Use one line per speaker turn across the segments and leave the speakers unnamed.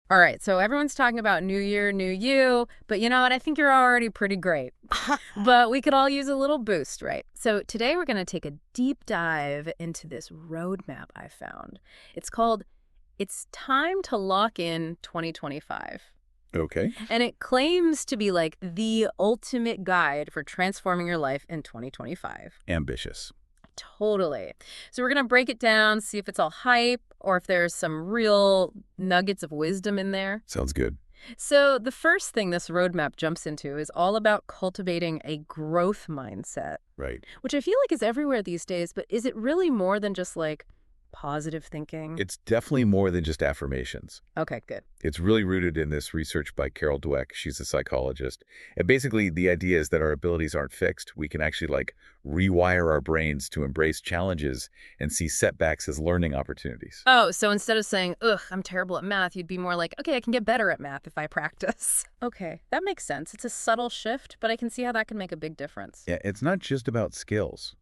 All right, so everyone's talking about new year, new you, but you know what? I think you're already pretty great. But we could all use a little boost, right? So today we're going to take a deep dive into this roadmap I found. It's called It's Time to Lock in 2025.
Okay.
And it claims to be like the ultimate guide for transforming your life in 2025.
Ambitious.
Totally. So we're going to break it down, see if it's all hype or if there's some real nuggets of wisdom in there.
Sounds good.
So the first thing this roadmap jumps into is all about cultivating a growth mindset,
Right.
which I feel like is everywhere these days, but is it really more than just like positive thinking?
It's definitely more than just affirmations.
Okay, good.
It's really rooted in this research by Carol Dweck. She's a psychologist. And basically, the idea is that our abilities aren't fixed. We can actually rewire our brains to embrace challenges and see setbacks as learning opportunities.
Oh, so instead of saying, ugh, I'm terrible at math, you'd be more like, okay, I can get better at math if I practice. Okay, that makes sense. It's a subtle shift, but I can see how that can make a big difference.
Yeah, it's not just about skills.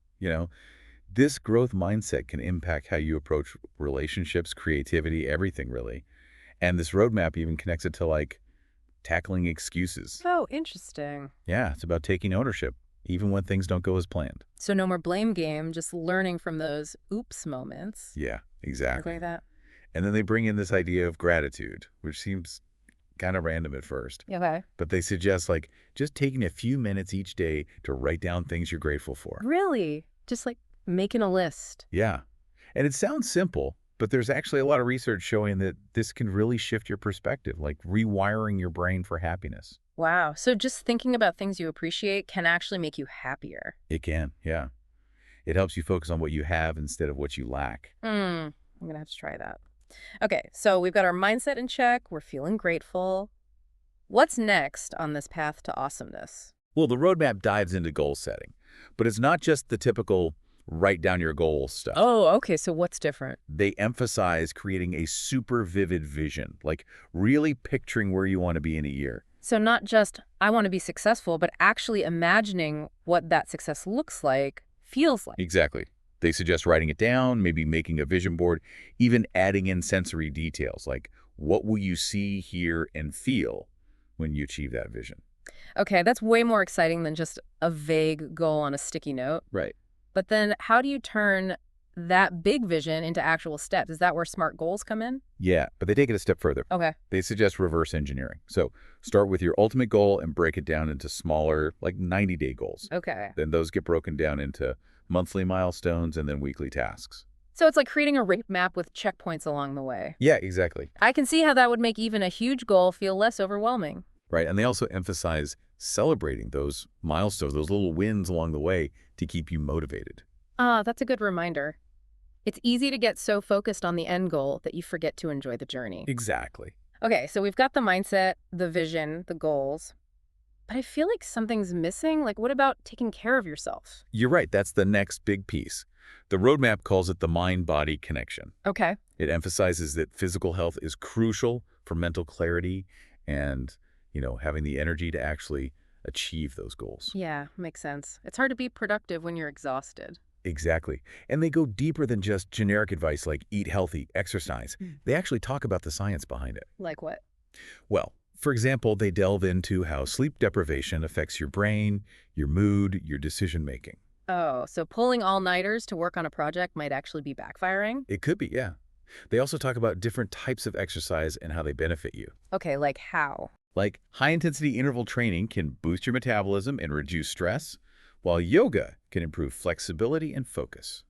This growth mindset can impact how you approach relationships, creativity, everything really. And this roadmap even connects it to tackling excuses.
Oh, interesting.
Yeah, it's about taking ownership, even when things don't go as planned.
So no more blame game, just learning from those oops moments.
Yeah,
I
exactly.
agree with that.
And then they bring in this idea of gratitude, which seems kind of random at first.
Okay.
But they suggest just taking a few minutes each day to write down things you're grateful for.
Really? Just like making a list.
Yeah. And it sounds simple, but there's actually a lot of research showing that this can really shift your perspective, like rewiring your brain for happiness.
Wow. So just thinking about things you appreciate can actually make you happier.
It can, yeah. It helps you focus on what you have instead of what you lack.
I'm going to have to try that. Okay, so we've got our mindset in check. We're feeling grateful. What's next on this path to awesomeness?
Well, the roadmap dives into goal setting, but it's not just the typical write down your goals stuff.
Oh, okay. So what's different?
They emphasize creating a super vivid vision, like really picturing where you want to be in a year.
So not just, I want to be successful, but actually imagining what that success looks like, feels like.
Exactly. They suggest writing it down, maybe making a vision board, even adding in sensory details, like what will you see, hear, and feel when you achieve that vision.
Okay, that's way more exciting than just a vague goal on a sticky note.
Right.
But then how do you turn that big vision into actual steps? Is that where SMART goals come in?
Yeah, but they take it a step further.
Okay.
They suggest reverse engineering. So start with your ultimate goal and break it down into smaller, 90-day goals.
Okay.
Then those get broken down into monthly milestones and then weekly tasks.
So it's like creating a rate map with checkpoints along the way.
Yeah, exactly.
I can see how that would make even a huge goal feel less overwhelming.
Right. And they also emphasize celebrating those milestones, those little wins along the way to keep you motivated.
Ah, that's a good reminder. It's easy to get so focused on the end goal that you forget to enjoy the journey.
Exactly.
Okay, so we've got the mindset, the vision, the goals. But I feel like something's missing. Like, what about taking care of yourself?
You're right. That's the next big piece. The roadmap calls it the mind-body connection.
Okay.
It emphasizes that physical health is crucial for mental clarity and, having the energy to actually achieve those goals.
Yeah, makes sense. It's hard to be productive when you're exhausted.
Exactly. And they go deeper than just generic advice like eat healthy, exercise. They actually talk about the science behind it.
Like what?
Well, for example, they delve into how sleep deprivation affects your brain, your mood, your decision-making.
Oh, so pulling all-nighters to work on a project might actually be backfiring?
It could be, yeah. They also talk about different types of exercise and how they benefit you.
Okay, like how?
Like high-intensity interval training can boost your metabolism and reduce stress, while yoga can improve flexibility and focus.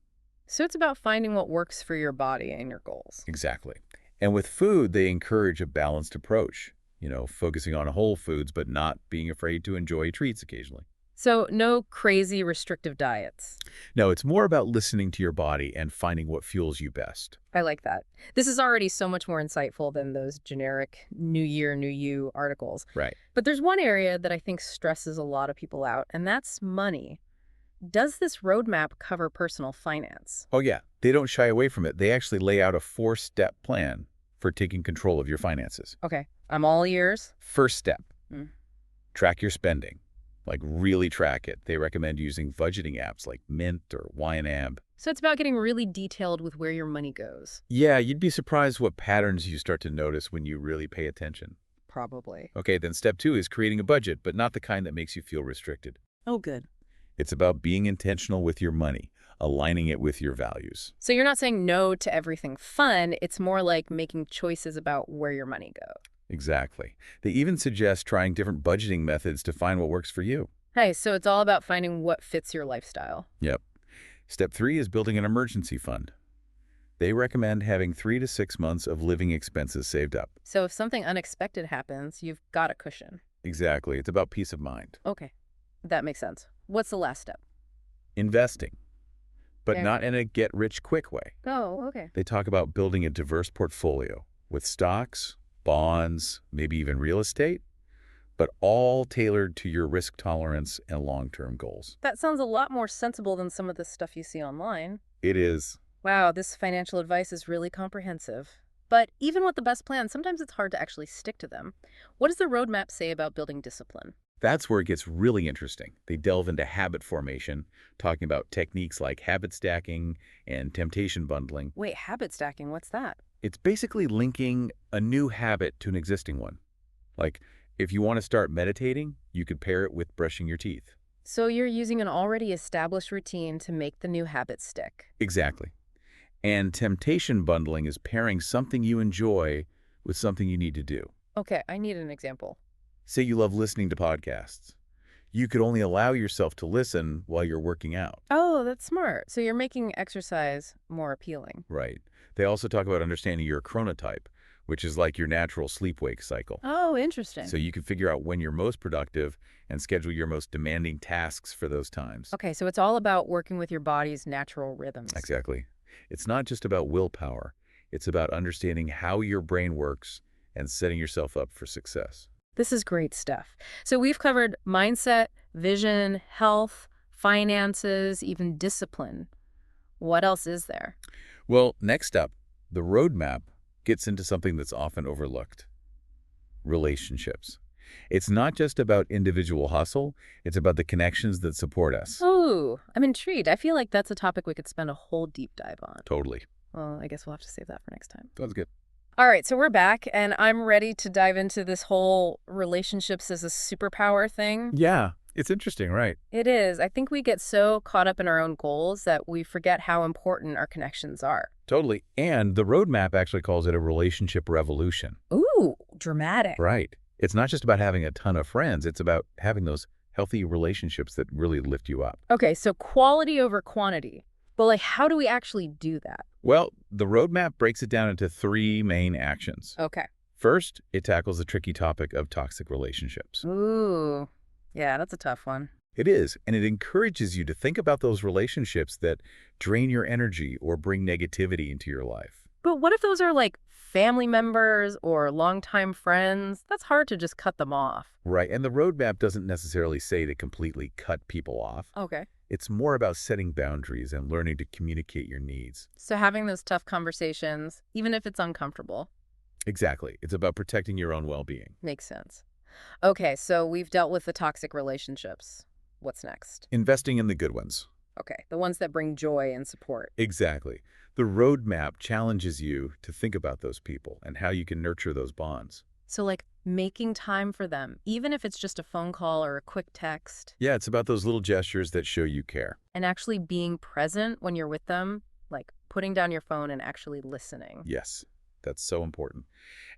So it's about finding what works for your body and your goals.
Exactly. And with food, they encourage a balanced approach, focusing on whole foods but not being afraid to enjoy treats occasionally.
So no crazy restrictive diets.
No, it's more about listening to your body and finding what fuels you best.
I like that. This is already so much more insightful than those generic New Year, New You articles.
Right.
But there's one area that I think stresses a lot of people out, and that's money. Does this roadmap cover personal finance?
Oh, yeah. They don't shy away from it. They actually lay out a 4-step plan for taking control of your finances.
Okay, I'm all ears.
First step,
Mm.
track your spending. Like really track it. They recommend using budgeting apps like Mint or YNAB.
So it's about getting really detailed with where your money goes.
Yeah, you'd be surprised what patterns you start to notice when you really pay attention.
Probably.
Okay, then step 2 is creating a budget, but not the kind that makes you feel restricted.
Oh, good.
It's about being intentional with your money, aligning it with your values.
So you're not saying no to everything fun. It's more like making choices about where your money goes.
Exactly. They even suggest trying different budgeting methods to find what works for you.
Hey, so it's all about finding what fits your lifestyle.
Yep. Step 3 is building an emergency fund. They recommend having 3 to 6 months of living expenses saved up.
So if something unexpected happens, you've got a cushion.
Exactly. It's about peace of mind.
Okay, that makes sense. What's the last step?
Investing, but
Yeah.
not in a get-rich-quick way.
Oh, okay.
They talk about building a diverse portfolio with stocks, bonds, maybe even real estate, but all tailored to your risk tolerance and long-term goals.
That sounds a lot more sensible than some of the stuff you see online.
It is.
Wow, this financial advice is really comprehensive. But even with the best plans, sometimes it's hard to actually stick to them. What does the roadmap say about building discipline?
That's where it gets really interesting. They delve into habit formation, talking about techniques like habit stacking and temptation bundling.
Wait, habit stacking, what's that?
It's basically linking a new habit to an existing one. Like, if you want to start meditating, you could pair it with brushing your teeth.
So you're using an already established routine to make the new habit stick.
Exactly. And temptation bundling is pairing something you enjoy with something you need to do.
Okay, I need an example.
Say you love listening to podcasts. You could only allow yourself to listen while you're working out.
Oh, that's smart. So you're making exercise more appealing.
Right. They also talk about understanding your chronotype, which is like your natural sleep-wake cycle.
Oh, interesting.
So you can figure out when you're most productive and schedule your most demanding tasks for those times.
Okay, so it's all about working with your body's natural rhythms.
Exactly. It's not just about willpower. It's about understanding how your brain works and setting yourself up for success.
This is great stuff. So we've covered mindset, vision, health, finances, even discipline. What else is there?
Well, next up, the roadmap gets into something that's often overlooked: relationships. It's not just about individual hustle, it's about the connections that support us.
Ooh, I'm intrigued. I feel like that's a topic we could spend a whole deep dive on.
Totally.
Well, I guess we'll have to save that for next time.
Sounds good.
All right, so we're back, and I'm ready to dive into this whole relationships as a superpower thing.
Yeah, it's interesting, right?
It is. I think we get so caught up in our own goals that we forget how important our connections are.
Totally. And the roadmap actually calls it a relationship revolution.
Ooh, dramatic.
Right. It's not just about having a ton of friends. It's about having those healthy relationships that really lift you up.
Okay, so quality over quantity. But like, how do we actually do that?
Well, the roadmap breaks it down into 3 main actions.
Okay.
First, it tackles the tricky topic of toxic relationships.
Ooh, yeah, that's a tough one.
It is, and it encourages you to think about those relationships that drain your energy or bring negativity into your life.
But what if those are like family members or longtime friends? That's hard to just cut them off.
Right, and the roadmap doesn't necessarily say to completely cut people off.
Okay.
It's more about setting boundaries and learning to communicate your needs.
So having those tough conversations, even if it's uncomfortable,
Exactly. It's about protecting your own well-being.
makes sense. Okay, so we've dealt with the toxic relationships. What's next?
Investing in the good ones.
Okay, the ones that bring joy and support.
Exactly. The roadmap challenges you to think about those people and how you can nurture those bonds.
So like making time for them, even if it's just a phone call or a quick text,
Yeah, it's about those little gestures that show you care.
and actually being present when you're with them, like putting down your phone and actually listening.
Yes, that's so important.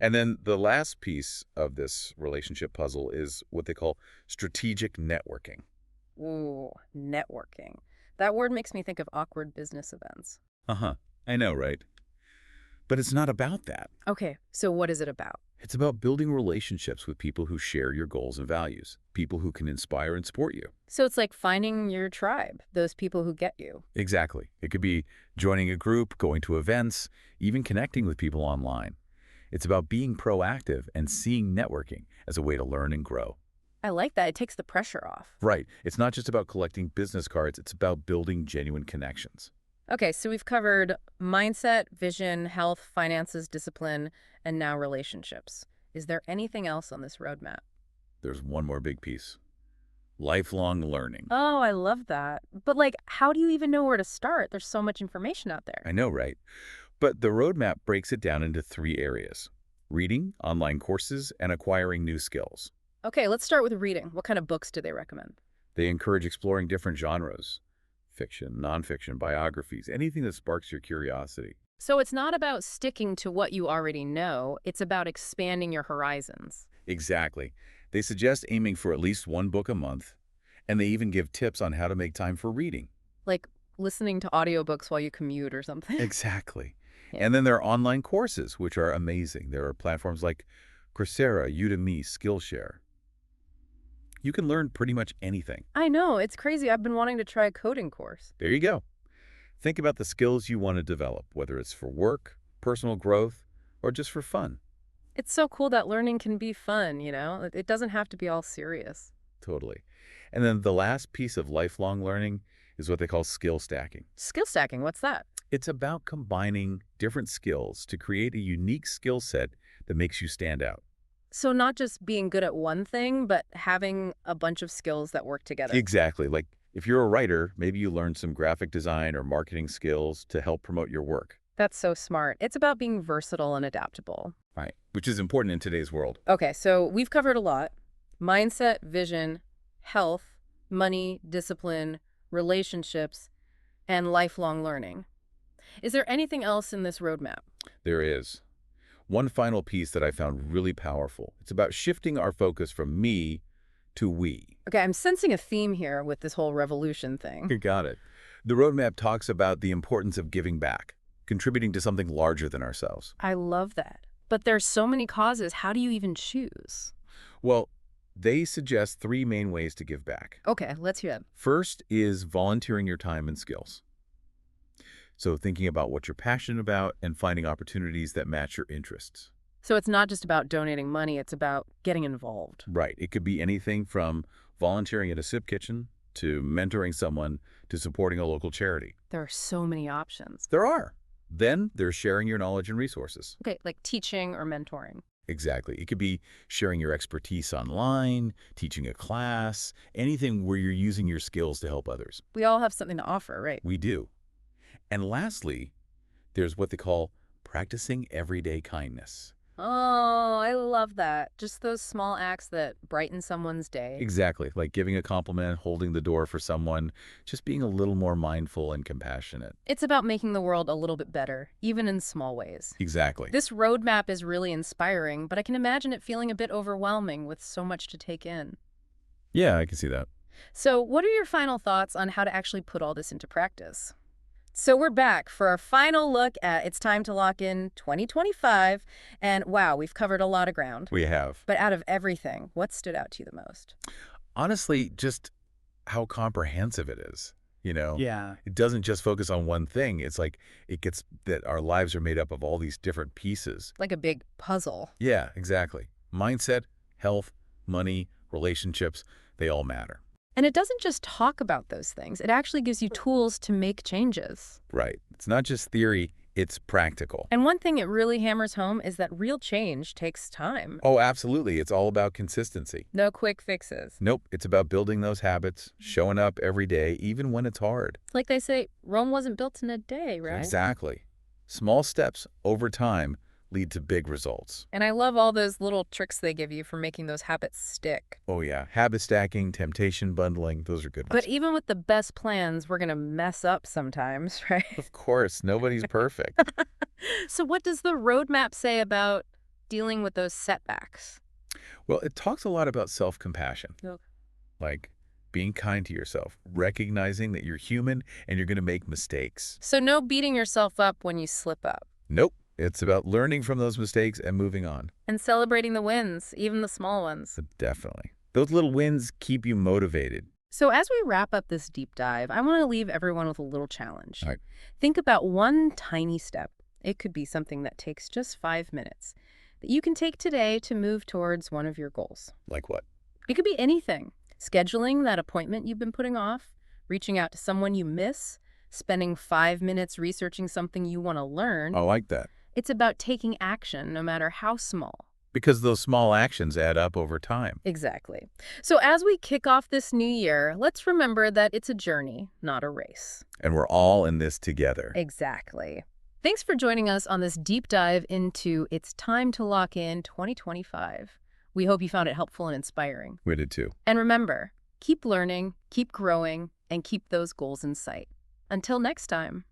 And then the last piece of this relationship puzzle is what they call strategic networking.
Ooh, networking. That word makes me think of awkward business events.
Uh-huh. I know, right? But it's not about that.
Okay, so what is it about?
It's about building relationships with people who share your goals and values, people who can inspire and support you.
So it's like finding your tribe, those people who get you.
Exactly. It could be joining a group, going to events, even connecting with people online. It's about being proactive and seeing networking as a way to learn and grow.
I like that. It takes the pressure off.
Right. It's not just about collecting business cards. It's about building genuine connections.
Okay, so we've covered mindset, vision, health, finances, discipline, and now relationships. Is there anything else on this roadmap?
There's one more big piece: lifelong learning.
Oh, I love that. But like, how do you even know where to start? There's so much information out there.
I know, right? But the roadmap breaks it down into 3 areas: reading, online courses, and acquiring new skills.
Okay, let's start with reading. What kind of books do they recommend?
They encourage exploring different genres: fiction, nonfiction, biographies, anything that sparks your curiosity.
So it's not about sticking to what you already know, it's about expanding your horizons.
Exactly. They suggest aiming for at least one book a month, and they even give tips on how to make time for reading.
Like listening to audiobooks while you commute or something.
Exactly.
Yeah.
And then there are online courses, which are amazing. There are platforms like Coursera, Udemy, Skillshare. You can learn pretty much anything.
I know, it's crazy. I've been wanting to try a coding course.
There you go. Think about the skills you want to develop, whether it's for work, personal growth, or just for fun.
It's so cool that learning can be fun, It doesn't have to be all serious.
Totally. And then the last piece of lifelong learning is what they call skill stacking.
Skill stacking, what's that?
It's about combining different skills to create a unique skill set that makes you stand out.
So not just being good at one thing, but having a bunch of skills that work together.
Exactly. Like if you're a writer, maybe you learn some graphic design or marketing skills to help promote your work.
That's so smart. It's about being versatile and adaptable.
Right. Which is important in today's world.
Okay, so we've covered a lot. Mindset, vision, health, money, discipline, relationships, and lifelong learning. Is there anything else in this roadmap?
There is one final piece that I found really powerful. It's about shifting our focus from me to we.
Okay, I'm sensing a theme here with this whole revolution thing.
You got it. The roadmap talks about the importance of giving back, contributing to something larger than ourselves.
I love that. But there's so many causes. How do you even choose?
Well, they suggest 3 main ways to give back.
Okay, let's hear it.
First is volunteering your time and skills. So thinking about what you're passionate about and finding opportunities that match your interests.
So it's not just about donating money, it's about getting involved.
Right. It could be anything from volunteering at a soup kitchen to mentoring someone to supporting a local charity.
There are so many options.
There are. Then there's sharing your knowledge and resources.
Okay, like teaching or mentoring.
Exactly. It could be sharing your expertise online, teaching a class, anything where you're using your skills to help others.
We all have something to offer, right?
We do. And lastly, there's what they call practicing everyday kindness.
Oh, I love that. Just those small acts that brighten someone's day.
Exactly. Like giving a compliment, holding the door for someone, just being a little more mindful and compassionate.
It's about making the world a little bit better, even in small ways.
Exactly.
This roadmap is really inspiring, but I can imagine it feeling a bit overwhelming with so much to take in.
Yeah, I can see that.
So, what are your final thoughts on how to actually put all this into practice? So we're back for our final look at It's Time to Lock In 2025. And wow, we've covered a lot of ground.
We have.
But out of everything, what stood out to you the most?
Honestly, just how comprehensive it is.
Yeah.
It doesn't just focus on one thing. It's like it gets that our lives are made up of all these different pieces.
Like a big puzzle.
Yeah, exactly. Mindset, health, money, relationships, they all matter.
And it doesn't just talk about those things. It actually gives you tools to make changes.
Right. It's not just theory, it's practical.
And one thing it really hammers home is that real change takes time.
Oh, absolutely. It's all about consistency.
No quick fixes.
Nope. It's about building those habits, showing up every day, even when it's hard.
Like they say, Rome wasn't built in a day, right?
Exactly. Small steps over time lead to big results.
And I love all those little tricks they give you for making those habits stick.
Oh, yeah. Habit stacking, temptation bundling, those are good ones.
But even with the best plans, we're going to mess up sometimes, right?
Of course, nobody's perfect.
So what does the roadmap say about dealing with those setbacks?
Well, it talks a lot about self-compassion.
Okay.
Like being kind to yourself, recognizing that you're human and you're going to make mistakes.
So no beating yourself up when you slip up.
Nope. It's about learning from those mistakes and moving on.
And celebrating the wins, even the small ones.
Definitely. Those little wins keep you motivated.
So as we wrap up this deep dive, I want to leave everyone with a little challenge.
All right.
Think about one tiny step. It could be something that takes just 5 minutes that you can take today to move towards one of your goals.
Like what?
It could be anything. Scheduling that appointment you've been putting off, reaching out to someone you miss, spending 5 minutes researching something you want to learn.
I like that.
It's about taking action, no matter how small.
because those small actions add up over time.
Exactly. So as we kick off this new year, let's remember that it's a journey, not a race.
And we're all in this together.
Exactly. Thanks for joining us on this deep dive into It's Time to Lock In 2025. We hope you found it helpful and inspiring.
We did too.
And remember, keep learning, keep growing, and keep those goals in sight. Until next time.